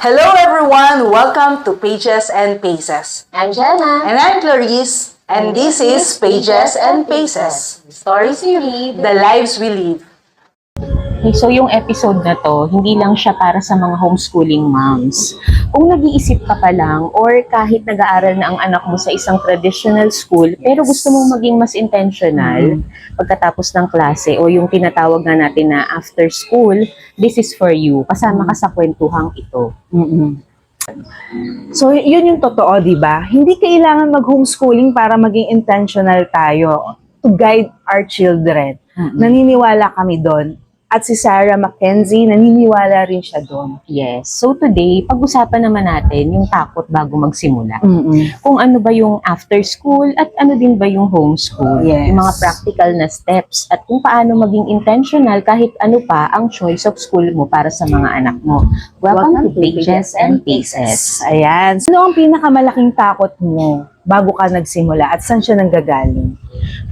Hello everyone! Welcome to Pages and Paces. I'm Jenna. And I'm Clarice. And this is Pages and Paces. Stories we read. The lives we live. Okay, so yung episode na to, hindi lang siya para sa mga homeschooling moms. Kung nag-iisip ka pa lang or kahit nag-aaral na ang anak mo sa isang traditional school, pero gusto mong maging mas intentional pagkatapos ng klase o yung tinatawag na natin na after school, this is for you. Kasama ka sa kwentuhang ito. So, yun yung totoo, di ba? Hindi kailangan mag-homeschooling para maging intentional tayo to guide our children. Naniniwala kami doon. At si Sarah Mackenzie, naniniwala rin siya doon. Yes. So today, pag-usapan naman natin yung takot bago magsimula. Kung ano ba yung after school at ano din ba yung homeschool. Yes. Yung mga practical na steps at kung paano maging intentional kahit ano pa ang choice of school mo para sa mga anak mo. Welcome to Pages and Paces. Ayan. Ano ang pinakamalaking takot mo bago ka nagsimula at saan siya nanggagaling?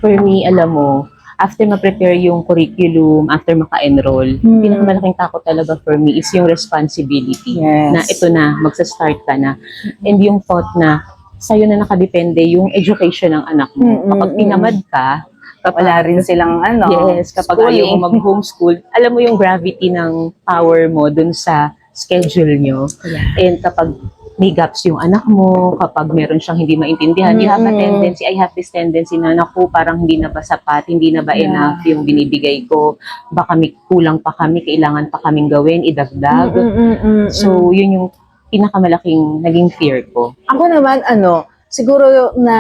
For me, alam mo, after ma-prepare yung curriculum, after maka-enroll, pinakamalaking takot talaga for me is yung responsibility. Yes. Na ito na, magsa-start ka na. And yung thought na, sa'yo na nakadepende yung education ng anak mo. Kapag tinamad ka, Wala rin silang yes, kapag ayaw mo mag-homeschool, alam mo yung gravity ng power mo dun sa schedule nyo. And kapag may gaps yung anak mo, kapag meron siyang hindi maintindihan, you have a tendency, I have this tendency na, naku, parang hindi na ba sapat, hindi na ba enough yung binibigay ko, baka may kulang pa kami, kailangan pa kaming gawin, idagdag. So, yun yung pinakamalaking naging fear ko. Ako naman, siguro na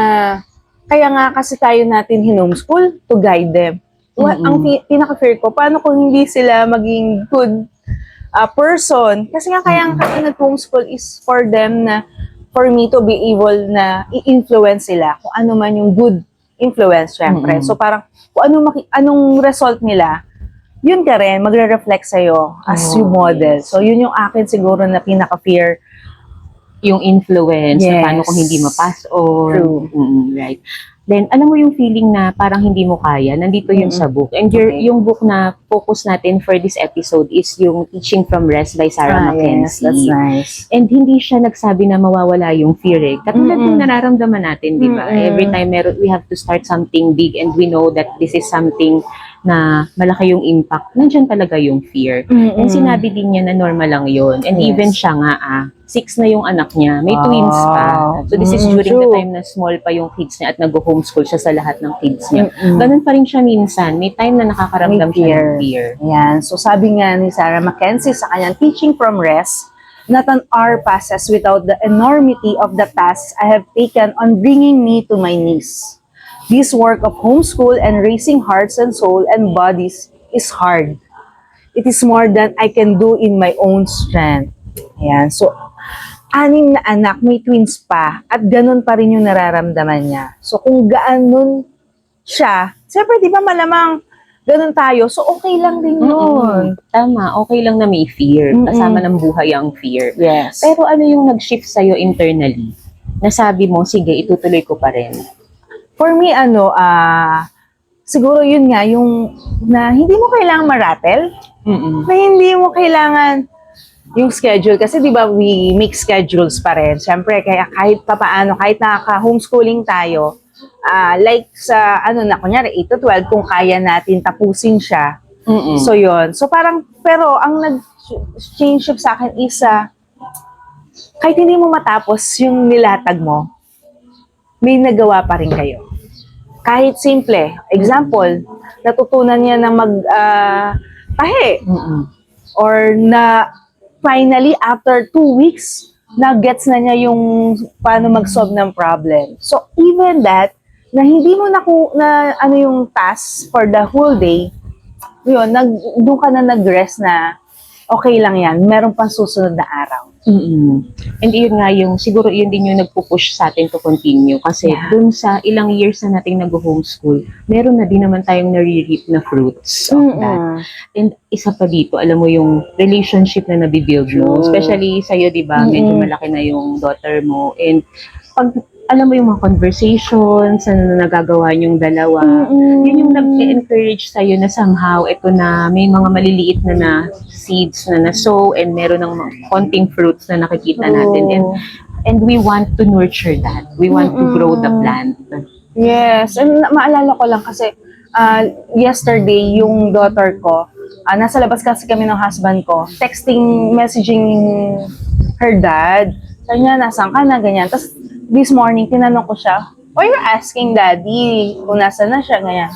kaya nga kasi tayo natin hinomeschool to guide them. Ang pinaka-fear ko, paano kung hindi sila maging good person? Kasi nga kaya nag-homeschool is for them na, for me to be able na i-influence sila kung ano man yung good influence, syempre. So parang kung anong result nila, yun ka rin, magre-reflect sa'yo as you model. So yun yung akin siguro na pinaka-fear. Yung influence, na Yes. paano kung hindi ma-pass on. True. Right. Then, alam mo yung feeling na parang hindi mo kaya, nandito yun sa book. And yung book na focus natin for this episode is yung Teaching from Rest by Sarah Yes, Mackenzie. that's nice. And hindi siya nagsabi na mawawala yung fear eh. Katulad ng nararamdaman natin, di ba? Every time we have to start something big and we know that this is something na malaki yung impact, nandiyan talaga yung fear. And sinabi din niya na normal lang yun. And even siya nga 6 na yung anak niya. May twins pa. So this is during the time na small pa yung kids niya at nag-homeschool siya sa lahat ng kids niya. Ganun pa rin siya minsan. May time na nakakaramdam siya ng fear. Ayan. So sabi nga ni Sarah Mackenzie sa kanyang Teaching from Rest, not an hour passes without the enormity of the tasks I have taken on bringing me to my knees. This work of homeschool and raising hearts and soul and bodies is hard. It is more than I can do in my own strength. Ayan. So, 6 na anak, may twins pa, at ganun pa rin yung nararamdaman niya. So, kung ganon siya, siyempre, di ba malamang ganun tayo, so okay lang din yun. Tama, okay lang na may fear. Kasama ng buhay ang fear. Yes. Pero ano yung nag-shift sa'yo internally? Nasabi mo, sige, itutuloy ko pa rin. For me, siguro yun nga, yung na hindi mo kailangan maratel, na hindi mo kailangan yung schedule. Kasi di ba we make schedules pa rin. Siyempre, kaya kahit papaano, kahit nakaka-homeschooling tayo, like sa, kunyari, 8 to 12, kung kaya natin tapusin siya. So yun. So parang, pero ang nag-change sa akin is, kahit hindi mo matapos yung nilatag mo, may nagawa pa rin kayo. Kahit simple. Example, natutunan niya na tahi. Or na finally, after 2 weeks, na-gets na niya yung paano mag-solve ng problem. So, even that, na hindi mo yung task for the whole day, yun, doon ka na nag-rest na okay lang yan, meron pang susunod na araw. And yun nga yung, siguro yun din yung nagpupush sa atin to continue. Kasi dun sa ilang years na nating nag-homeschool, meron na din naman tayong nare-reap na fruits of that. And isa pa dito, alam mo yung relationship na nabibuild mo. Especially sa'yo, di ba? Medyo malaki na yung daughter mo. And pag alam mo yung mga conversations na nagagawa yung dalawa. Yun yung nag-encourage sa'yo na somehow, ito na, may mga maliliit na seeds na na-sow and meron ng mga konting fruits na nakikita natin. And we want to nurture that. We want to grow the plant. Yes, and maalala ko lang kasi yesterday yung daughter ko, nasa labas kasi kami ng husband ko, messaging her dad. Sabi niya, nasaan ka na, ganyan. Tapos this morning, tinanong ko siya, why you're asking daddy kung nasa na siya, ganyan.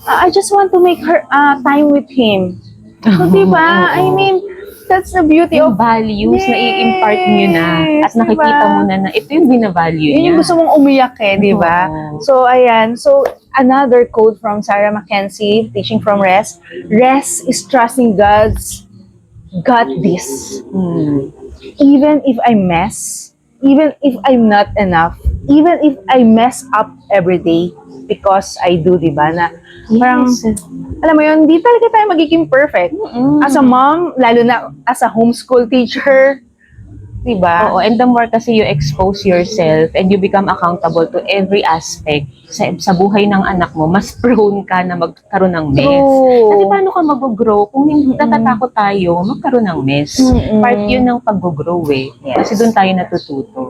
I just want to make her time with him. So, diba? I mean, that's the beauty Yung of values na i-impart nyo na at nakikita mo na ito yung binavalue yun niya. yung gusto mong umiyak di ba? Oo. So, ayan. So, another quote from Sarah Mackenzie, teaching from Rest. Rest is trusting God's got this. Even if I mess, even if I'm not enough, even if I mess up every day, because I do, di ba? Na parang, alam mo yun, di talaga tayo magiging perfect. As a mom, lalo na as a homeschool teacher, di ba? Oo, and the more kasi you expose yourself and you become accountable to every aspect sa buhay ng anak mo, mas prone ka na magkaroon ng mess. True. Kasi paano ka mag-grow kung hindi natatakot tayo magkaroon ng mess? Part yun ng pag-grow Yes. Kasi doon tayo natututo.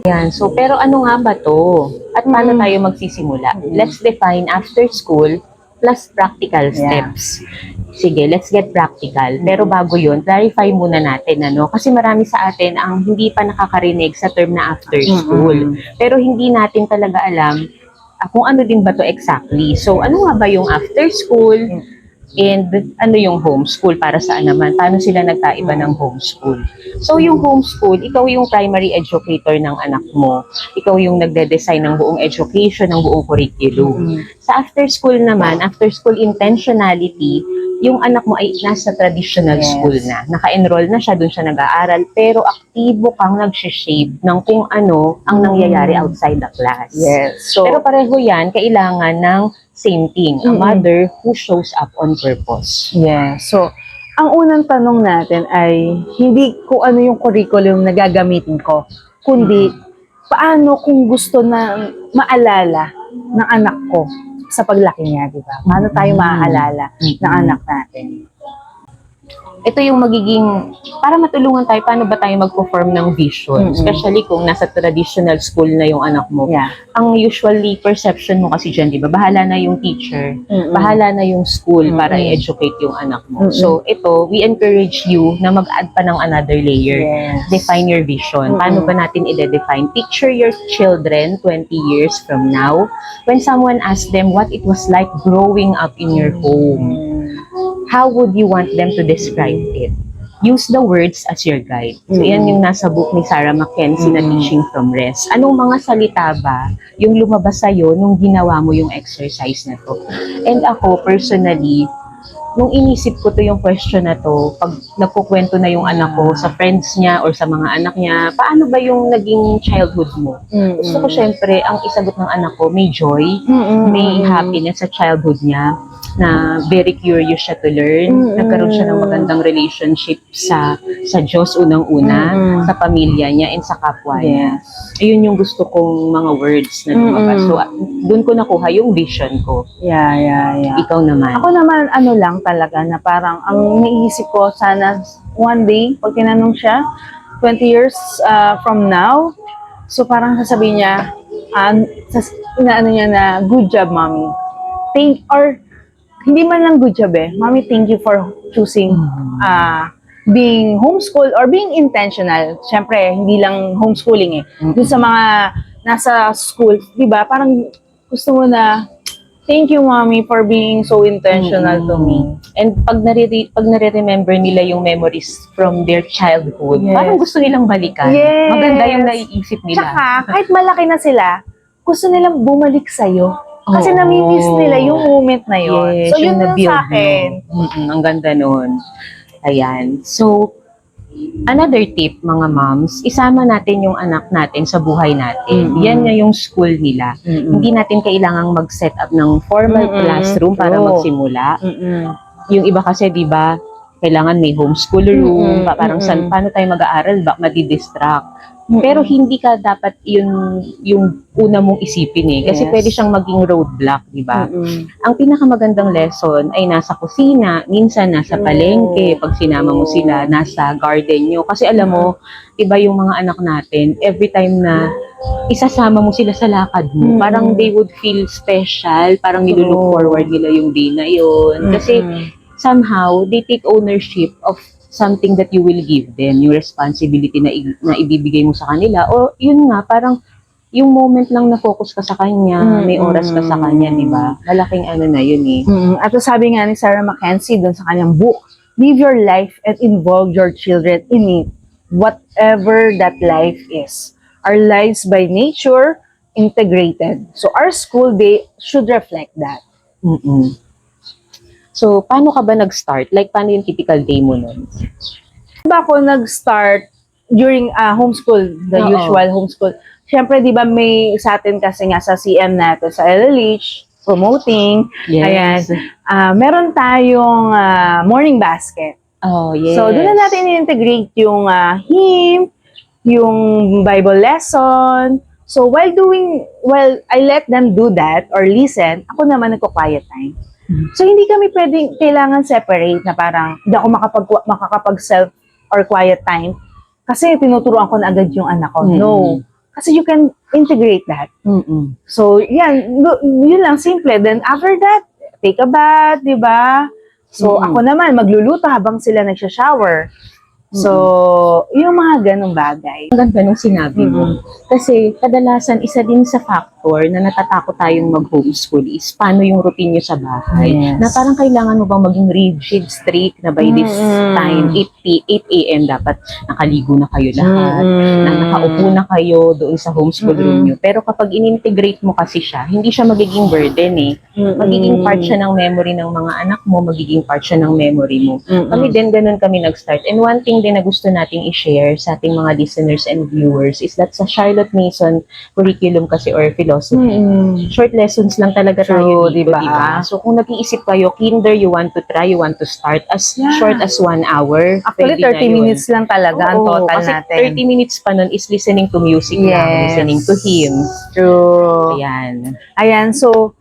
Yan. So, pero ano nga ba to? At paano tayo magsisimula? Let's define after school plus practical steps. Sige, let's get practical. Pero bago yun, clarify muna natin, kasi marami sa atin ang hindi pa nakakarinig sa term na after school. Pero hindi natin talaga alam kung ano din ba to exactly. So, ano nga ba yung after school? And ano yung homeschool? Para saan naman? Paano sila nagkaiba ng homeschool? So, yung homeschool, ikaw yung primary educator ng anak mo. Ikaw yung nagde-design ng buong education, ng buong curriculum. Sa after school naman, after school intentionality, yung anak mo ay nasa traditional school na. Naka-enroll na siya, dun siya nag-aaral, pero aktibo kang nag-shape ng kung ano ang nangyayari outside the class. Yes. So, Pero pareho yan, kailangan ng same thing, a mother who shows up on purpose. yeah. So, ang unang tanong natin ay hindi kung ano yung curriculum na gagamitin ko, kundi paano kung gusto na maalala ng anak ko sa paglaki niya, di ba? Paano tayo maaalala ng anak natin? Ito yung magiging, para matulungan tayo, paano ba tayo mag-perform ng vision? Especially kung nasa traditional school na yung anak mo. Yeah. Ang usually perception mo kasi dyan, di ba? Bahala na yung teacher, bahala na yung school para i-educate yung anak mo. So, ito, we encourage you na mag-add pa ng another layer. Yes. Define your vision. Paano ba natin i-define? Picture your children 20 years from now when someone asks them what it was like growing up in your home. How would you want them to describe it? Use the words as your guide. So, yan yung nasa book ni Sarah Mackenzie na Teaching from Rest. Anong mga salita ba yung lumabas sa'yo nung ginawa mo yung exercise na to? And ako, personally, nung inisip ko to yung question na to, pag nagkukwento na yung anak ko sa friends niya or sa mga anak niya, paano ba yung naging childhood mo? Gusto ko syempre, ang isagot ng anak ko, may joy, may happiness sa childhood niya, na very curious siya to learn. Nagkaroon siya ng magandang relationship sa Diyos unang-una, sa pamilya niya, and sa kapwa niya. Ayun yung gusto kong mga words na lumabas. So, doon ko nakuha yung vision ko. Yeah. Ikaw naman. Ako naman, ano lang talaga, na parang ang naisip ko, sana one day, pag tinanong siya, 20 years from now, so parang sasabihin niya, inaano niya na, good job, mommy. Hindi man lang good job mommy, thank you for choosing being homeschool or being intentional. Siyempre, hindi lang homeschooling Dun sa mga nasa school, di ba? Parang gusto mo na, thank you, mommy, for being so intentional to me. And pag nare-remember nila yung memories from their childhood, parang gusto nilang balikan. Yes. Maganda yung naiisip nila. Tsaka, kahit malaki na sila, gusto nilang bumalik sa'yo. Kasi Oo. nami-miss nila yung moment na yun. Yes, So, yun yung lang na-build sa akin. mo. Ang ganda nun. Ayan. So, another tip, mga moms, isama natin yung anak natin sa buhay natin. Yan nga yung school nila. Hindi natin kailangang mag-set up ng formal classroom para True. magsimula. Yung iba kasi, di ba, kailangan may homeschool room, parang paano tayo mag-aaral, madi-distract. Pero hindi ka dapat yung una mong isipin eh. Kasi Yes. pwede siyang maging roadblock, di ba? Mm-mm. Ang pinakamagandang lesson ay nasa kusina, minsan nasa palengke, pag sinama mo sila, nasa garden nyo. Kasi alam mo, iba yung mga anak natin, every time na isasama mo sila sa lakad mo, parang they would feel special, parang nilulook forward nila yung day na yun. Kasi somehow, they take ownership of something that you will give them, yung responsibility na ibibigay mo sa kanila. O yun nga, parang yung moment lang na focus ka sa kanya, may oras ka sa kanya, di ba? Malaking ano na yun eh. At sabi nga ni Sarah Mackenzie doon sa kanyang book, live your life and involve your children in it, whatever that life is. Our lives by nature, integrated. So our school day should reflect that. Mm-mm. So, paano ka ba nag-start? Like, paano yung typical day mo nun? Diba ako nag-start during homeschool, the Oo. usual homeschool. Siyempre, di ba may sa atin kasi nga sa CM natin, sa LLH, promoting, ayan, meron tayong morning basket. Oh, yes. So, doon na natin i-integrate yung hymn, yung Bible lesson. So, while I let them do that or listen, ako naman nagko-quiet time. So, hindi kami kailangan separate na parang hindi ako makakapag-self or quiet time kasi tinuturuan ko na agad yung anak ko. No. Kasi you can integrate that. So, yan. Yun lang, simple. Then, after that, take a bath, di ba? So, ako naman, magluluto habang sila nagsha-shower. So, yung mga ganong bagay. Ang ganda nung sinabi mo. Kasi kadalasan isa din sa factor na natatakot tayong mag-homeschool is paano yung routine nyo sa bahay. Yes. Na parang kailangan mo bang maging rigid, strict, na by this time, 8 a.m. dapat nakaligo na kayo lahat, na nakaupo na kayo doon sa homeschool room nyo. Pero kapag in-integrate mo kasi siya, hindi siya magiging burden eh. Magiging part siya ng memory ng mga anak mo, magiging part siya ng memory mo. Kami din, ganun kami nag-start. And one thing din na gusto nating i-share sa ating mga listeners and viewers is that sa Charlotte Mason curriculum kasi or philosophy, short lessons lang talaga tayo dito, diba? diba? So kung nag-iisip kayo, kinder, you want to try, you want to start as short as 1 hour. Actually, pwede na 30 yun. minutes lang talaga ang total kasi natin. 30 minutes pa nun is listening to music lang, listening to hymns. True. Ayan. Ayan, so,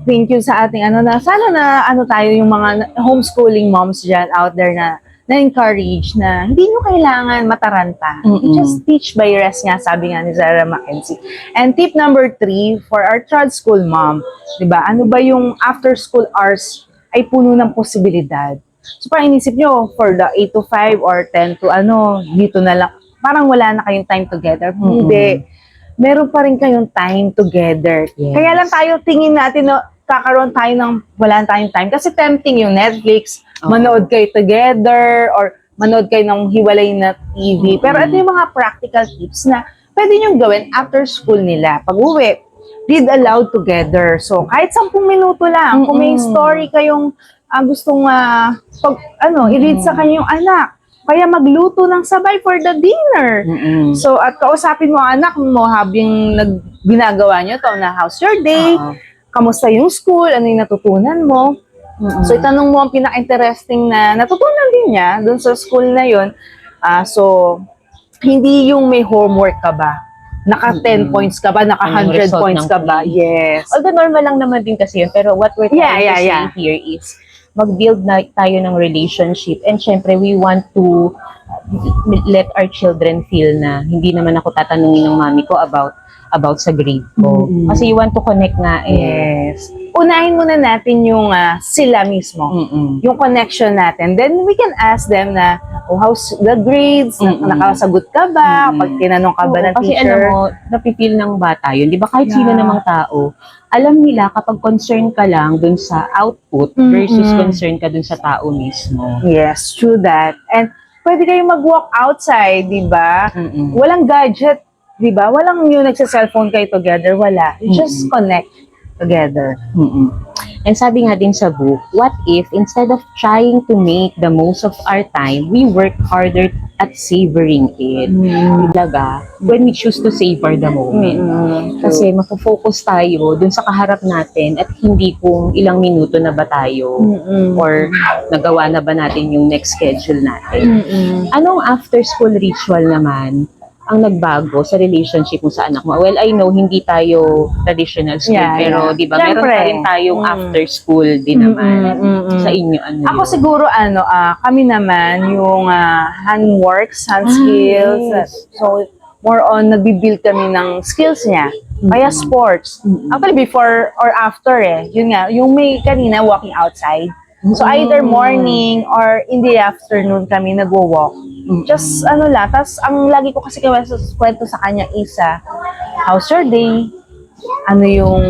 thank you sa ating sana na tayo yung mga homeschooling moms dyan out there na encourage na hindi nyo kailangan mataranta. You just teach by rest nga, sabi nga ni Sarah Mackenzie. And tip number 3 for our child school mom, di ba? Ano ba yung after school hours ay puno ng posibilidad. So parang inisip nyo, for the 8 to 5 or 10 to dito na lang, parang wala na kayong time together. Hindi. Meron pa rin kayong time together. Yes. Kaya lang tayo, tingin natin na kakaroon tayo ng wala tayong time. Kasi tempting yung Netflix, manood kayo together, or manood kayo ng hiwalay na TV. Pero ito yung mga practical tips na pwede nyo gawin after school nila. Pag uwi, read aloud together. So, kahit 10 minuto lang, kung may story kayong gustong i-read sa kanyang anak, kaya magluto ng sabay for the dinner. So, at kausapin mo ang anak mo habang ginagawa nyo to na how's your day, kamusta yung school, ano yung natutunan mo. So, itanong mo ang pinaka-interesting na natutunan din niya dun sa school na yun. So, hindi yung may homework ka ba? Naka 10 points ka ba? Naka 100 points ka ba? Yes. Although normal lang naman din kasi yun, pero what we're trying to say here is mag-build na tayo ng relationship, and syempre we want to let our children feel na hindi naman ako tatanungin ng mami ko about sa grade ko. Kasi you want to connect nga eh. Yes. Unahin muna natin yung sila mismo. Yung connection natin. Then we can ask them na, how's the grades? Nakasagot ka ba? Pag tinanong ka ba ng Kasi teacher? alam mo, napipil ng bata yun. Di ba kahit sino namang tao, alam nila kapag concerned ka lang dun sa output versus concerned ka dun sa tao mismo. Yes, true that. And pwede kayong mag-walk outside, di ba? Walang gadget, di ba? Walang yung nagsa-cellphone kayo together. Wala. You just connect together. And sabi nga din sa book, what if instead of trying to make the most of our time, we work harder at savoring it? Talaga, when we choose to savor the moment. Kasi mafo-focus tayo dun sa kaharap natin at hindi kung ilang minuto na ba tayo or nagawa na ba natin yung next schedule natin. Anong after school ritual naman ang nagbago sa relationship mo sa anak mo? Well, I know hindi tayo traditional school, Yeah, pero yeah. 'di ba meron Siyempre. pa rin tayong after school din naman. Sa inyo ano Ako yun? siguro kami naman yung handworks, hand skills. Yes. So more on nagbi-build kami ng skills niya. Kaya sports. Actually before or after yun nga, yung may kanina walking outside. So either morning or in the afternoon kami nagwo-walk. Just lang, tas ang lagi ko kasi kwento sa kanya is how's your day? Ano yung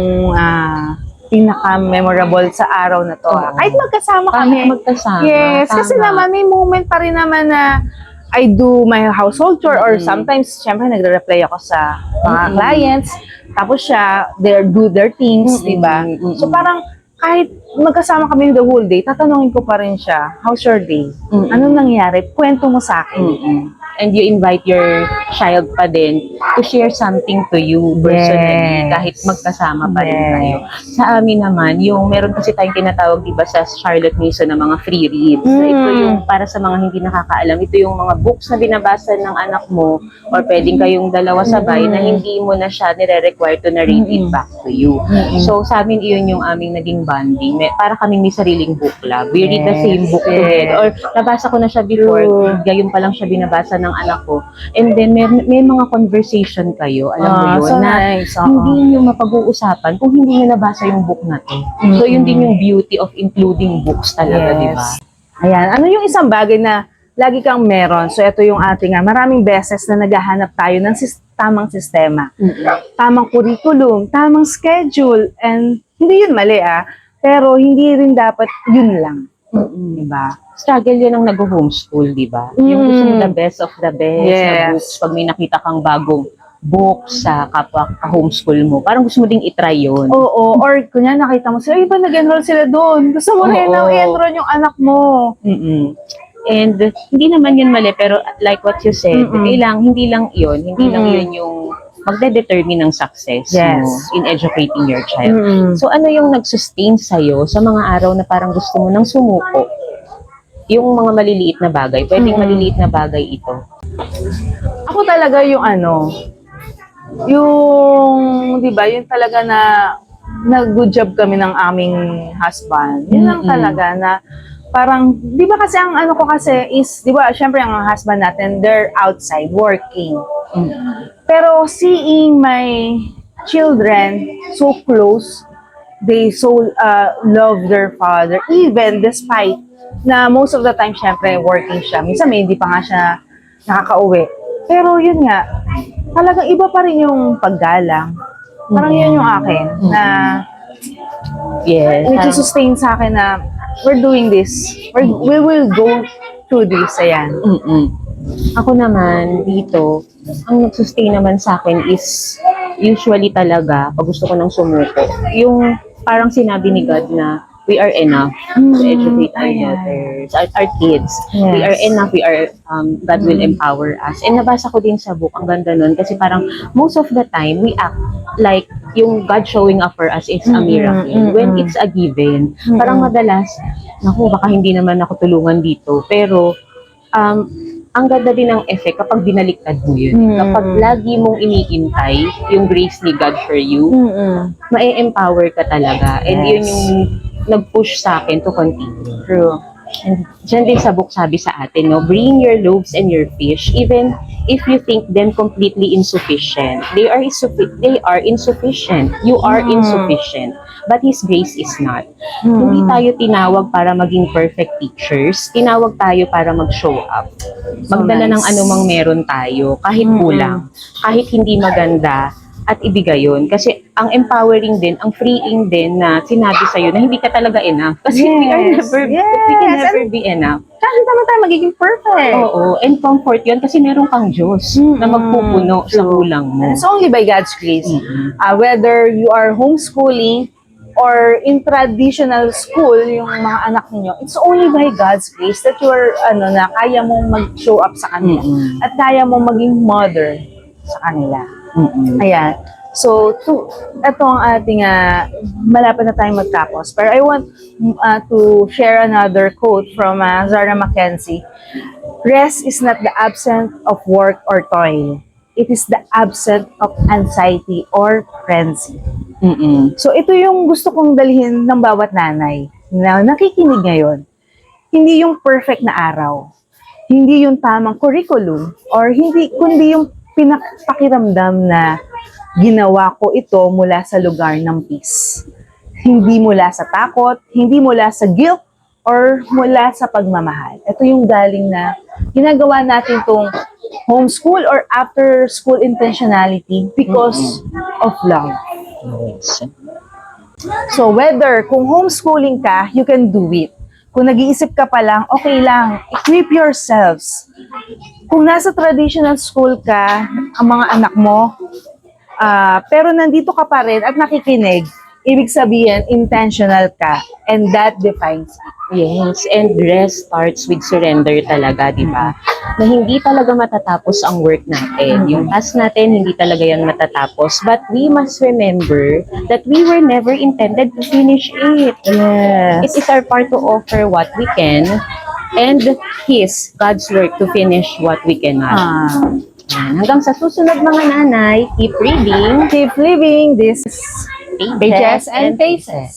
pinaka-memorable sa araw na to. Oo. Kahit magkasama Kahit kami. magkasama, Yes, kasi tama. naman may moment pa rin naman na I do my household chore or sometimes, syempre, nagre-reply ako sa mga clients. Tapos siya, they do their things, di ba? So parang kahit magkasama kami the whole day, tatanungin ko pa rin siya, how's your day? Anong nangyari? Kwento mo sa akin. And you invite your child pa din to share something to you personally, Yes. kahit magkasama pa rin Yes. kayo. Sa amin naman, yung meron kasi tayong tinatawag, di ba, sa Charlotte Mason na mga free reads. Ito yung, para sa mga hindi nakakaalam, ito yung mga books na binabasa ng anak mo or pwedeng kayong dalawa sabay na hindi mo na siya nire-require to narrate it back to you. So, sa amin, iyon yung aming naging bonding. Para kaming may sariling book club. We read the same book together. Or nabasa ko na siya before, gayon pa lang siya binabasa ng anak ko. And then, may mga conversation kayo, alam mo yun, so na nice. hindi nyo mapag-uusapan kung hindi nyo nabasa yung book na to. So, yun din yung beauty of including books talaga, di ba? Ayan, ano yung isang bagay na lagi kang meron? So, ito yung ating maraming beses na naghahanap tayo ng tamang sistema. Tamang curriculum, tamang schedule, and hindi yun mali pero hindi rin dapat yun lang. Diba? Struggle yun ang nag-homeschool, di ba? Yung gusto mo the best of the best na Yes. books, pag may nakita kang bagong book sa kapwa ka-homeschool mo, parang gusto mo ding itry yun. Oo, or kunya nakita mo sila, iba nag-enroll sila doon. Gusto mo rin na i-enroll yung anak mo. And hindi naman yun mali, pero like what you said, hindi lang yun yung magde-determine ng success Yes. mo in educating your child. So ano yung nag-sustain sa'yo sa mga araw na parang gusto mo nang sumuko? Yung mga maliliit na bagay, pwedeng maliliit na bagay ito. Ako talaga yung yung, di ba, yung talaga na nag-good job kami ng aming husband. Yun lang talaga na parang, di ba kasi ang ko kasi is, di ba, syempre ang husband natin, they're outside working. Pero seeing my children so close, they so love their father, even despite na most of the time, syempre, working siya. Minsan may hindi pa nga siya nakakauwi. Pero yun nga, talagang iba pa rin yung paggalang. Parang yun yung akin, na Yes. nagsusustain sa akin na we're doing this. We will go through this, ayan. Ako naman, dito, ang nag-sustain naman sa akin is usually talaga, pag gusto ko nang sumuko, yung parang sinabi ni God na we are enough to educate our daughters, our kids. Yes. We are enough, God will empower us. And nabasa ko din sa book, ang ganda nun, kasi parang most of the time, we act like yung God showing up for us is a miracle. When it's a given, parang madalas, naku, baka hindi naman ako tulungan dito, pero ang ganda din ng effect kapag binaliktad mo yun. Kapag lagi mong iniintay yung grace ni God for you, ma-empower ka talaga. And yun yung nag-push sa akin to continue. True. And dyan din sa book sabi sa atin, no, bring your loaves and your fish, even if you think them completely insufficient. They are insufficient. You are insufficient. But His grace is not. Hindi tayo tinawag para maging perfect teachers. Tinawag tayo para mag-show up. Magdala ng anumang meron tayo, kahit kulang, kahit hindi maganda, at ibigay yun. Kasi ang empowering din, ang freeing din na sinabi sa'yo na hindi ka talaga enough. Kasi we can never be enough. Kahit naman tayo magiging perfect. Oo, and comfort yun kasi meron kang Diyos na magpupuno sa kulang mo. It's only by God's grace. Whether you are homeschooling or in traditional school, yung mga anak niyo, it's only by God's grace that you are, na kaya mong mag-show up sa kanila. At kaya mong maging mother sa kanila. Ayan. So, ito ang ating, malapit na tayong magtapos. Pero I want to share another quote from Zara Mackenzie. Rest is not the absence of work or toil. it is the absence of anxiety or frenzy. Mm-mm. So ito yung gusto kong dalhin ng bawat nanay na nakikinig ngayon. Hindi yung perfect na araw. Hindi yung tamang curriculum or kundi yung pakiramdam na ginawa ko ito mula sa lugar ng peace. Hindi mula sa takot, hindi mula sa guilt, or mula sa pagmamahal. Ito yung galing na ginagawa natin tong homeschool or after school intentionality because of love. Yes. So whether kung homeschooling ka, you can do it. Kung nag-iisip ka pa lang, okay lang, equip yourselves. Kung nasa traditional school ka, ang mga anak mo, pero nandito ka pa rin at nakikinig, ibig sabihin, intentional ka. And that defines it. Yes, and rest starts with surrender talaga, di ba? Na hindi talaga matatapos ang work natin. Yung task natin, hindi talaga yan matatapos. But we must remember that we were never intended to finish it. Yes. It is our part to offer what we can and God's work to finish what we cannot. Yan. Hanggang sa susunod mga nanay, keep reading Keep living this pages and faces.